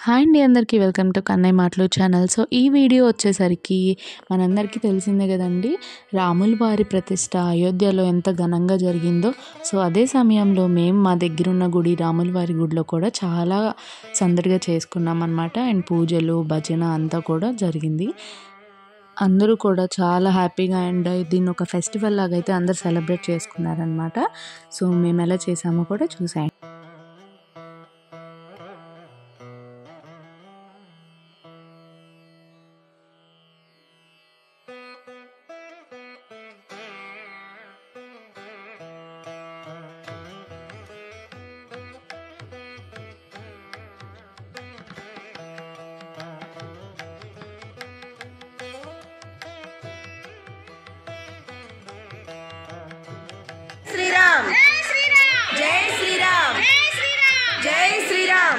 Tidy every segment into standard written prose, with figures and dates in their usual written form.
Hi అండి అందరికీ welcome to Kannayya మాటలు ఛానల్. సో ఈ వీడియో వచ్చేసరికి మనందరికీ తెలిసిందే కదండి, రాముల వారి ప్రతిష్ట అయోధ్యలో ఎంత ఘనంగా జరిగిందో. సో అదే సమయంలో మేము మా దగ్గరున్న గుడి రాముల వారి గుడిలో కూడా చాలా సందడిగా చేసుకున్నాం అన్నమాట. అండ్ పూజలు భజన అంతా కూడా జరిగింది. అందరూ కూడా చాలా హ్యాపీగా అండ్ దీన్ని ఒక ఫెస్టివల్ లాగా అయితే అందరూ సెలబ్రేట్ చేసుకున్నారనమాట. సో మేము ఎలా చేసామో కూడా చూసాం. श्रीराम जय श्रीराम जय श्रीराम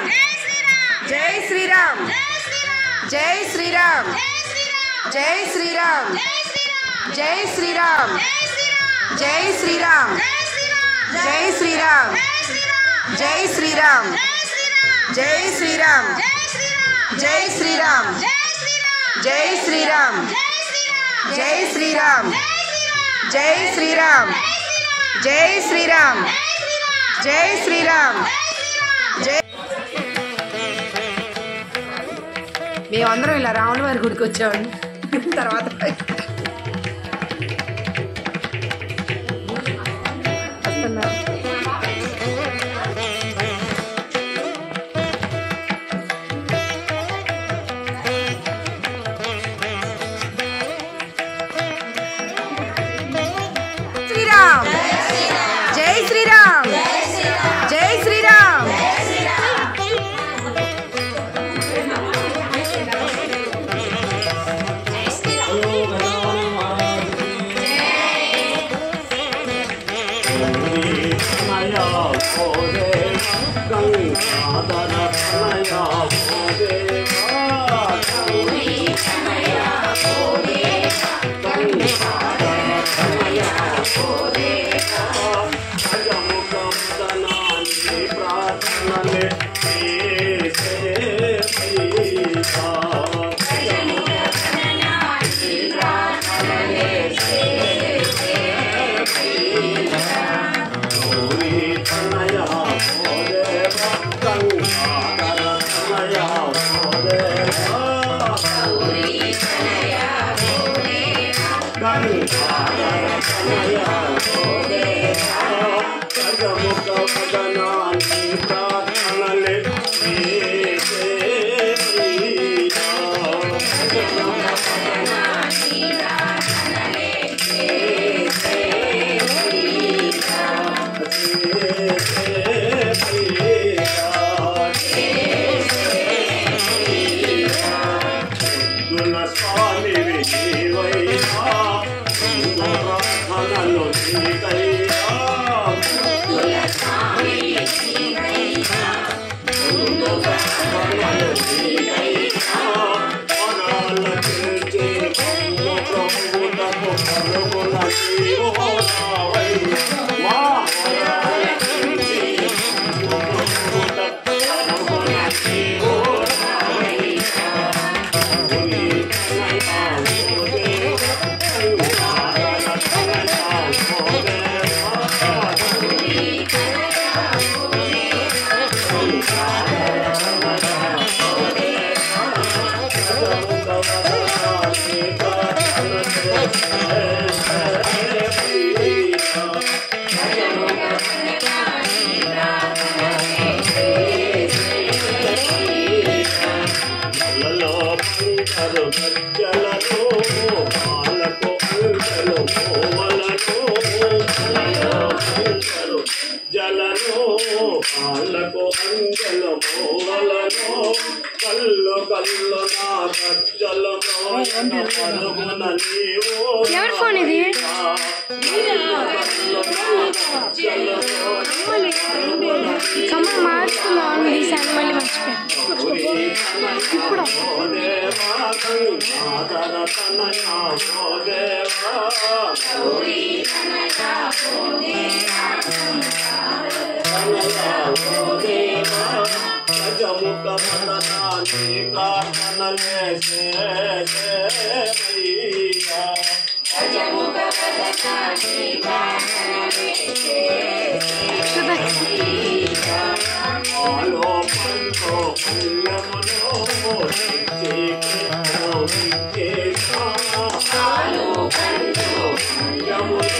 जय श्रीराम जय श्रीराम जय श्रीराम जय श्रीराम जय श्रीराम जय श्रीराम जय श्रीराम जय श्रीराम जय श्रीराम जय श्रीराम जय श्रीराम जय श्रीराम जय श्रीराम जय श्रीराम जय మేమందరం ఇలా రాముల వారి గుడికి వచ్చామండి. తర్వాత శ్రీరామ్ జై శ్రీరామ్ జై శ్రీరామ్ ఎవరి ఫోన్ ఇది? కమల్ మార్చుకున్నాను ఈసారి మళ్ళీ మర్చిపోయాను. ఇప్పుడు గజముఖ వరదాని ప్రార్థనలేసయ్యా గజముఖ వరదాని ప్రార్థనలేసయ్యా ఆలో పంతో పుణ్యములో ఆలో పంతో పుణ్యములో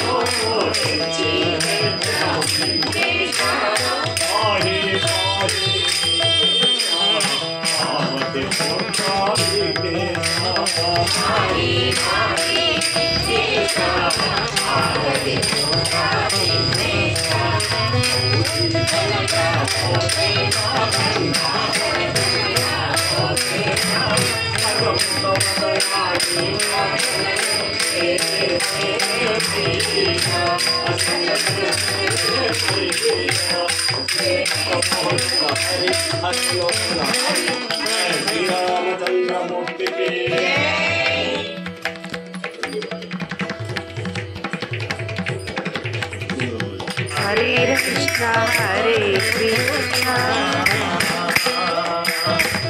Hare Krishna, Hare Krishna,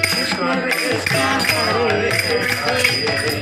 Krishna Krishna, Hare Krishna,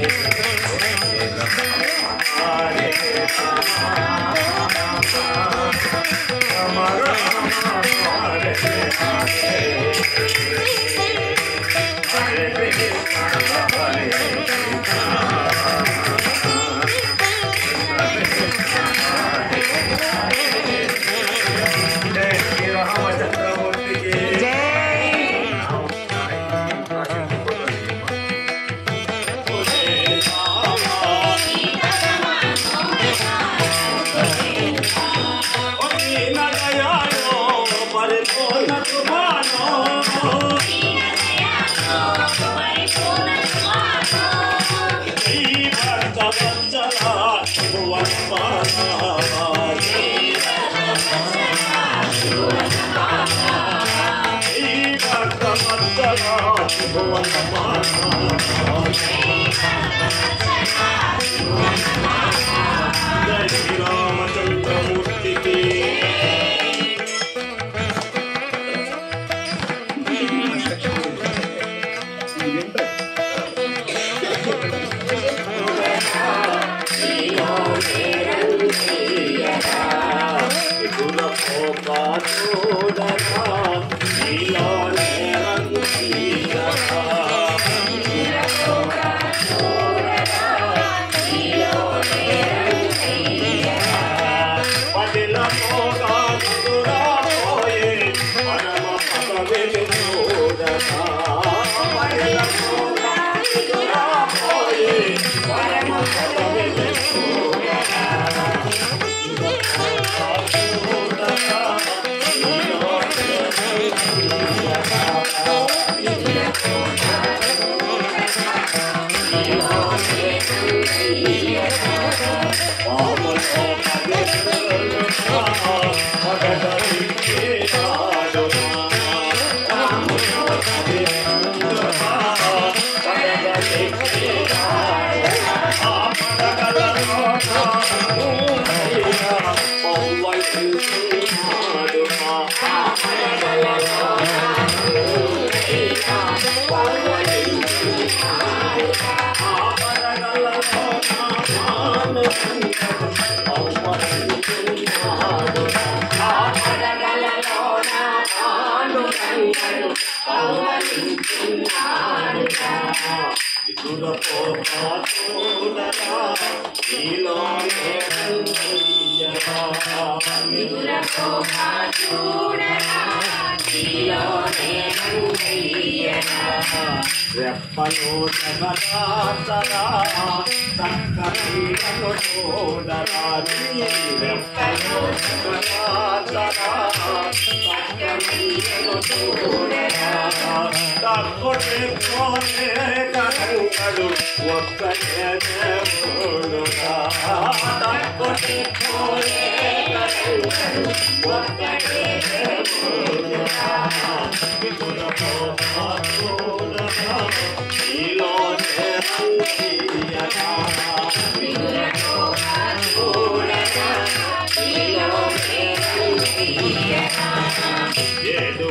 Yedu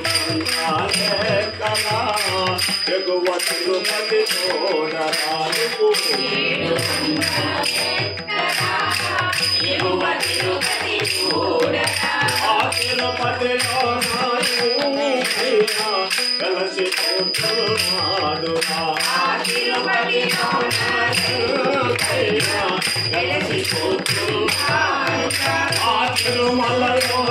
ఎగువ తిరుపతి చూడరాదు ఆ తిరుపతిలో కలిసి కూర్చున్నాడు ఆ తిరుమలలో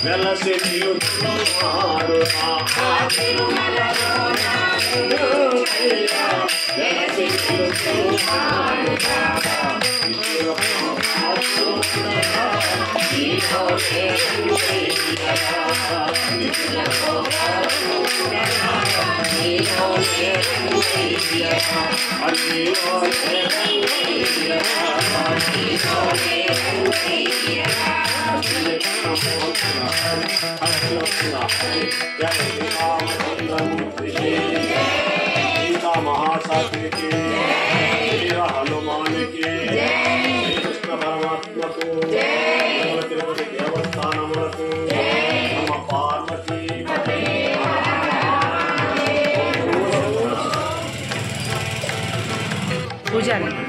వెలసి నిలుచున్నాడు వెలసి నిలుచున్నాడు गीता महासाध्य की हनुमान की कृष्ण परमात्मा को तिरुपति देवस्थान नम पार्वती पूजा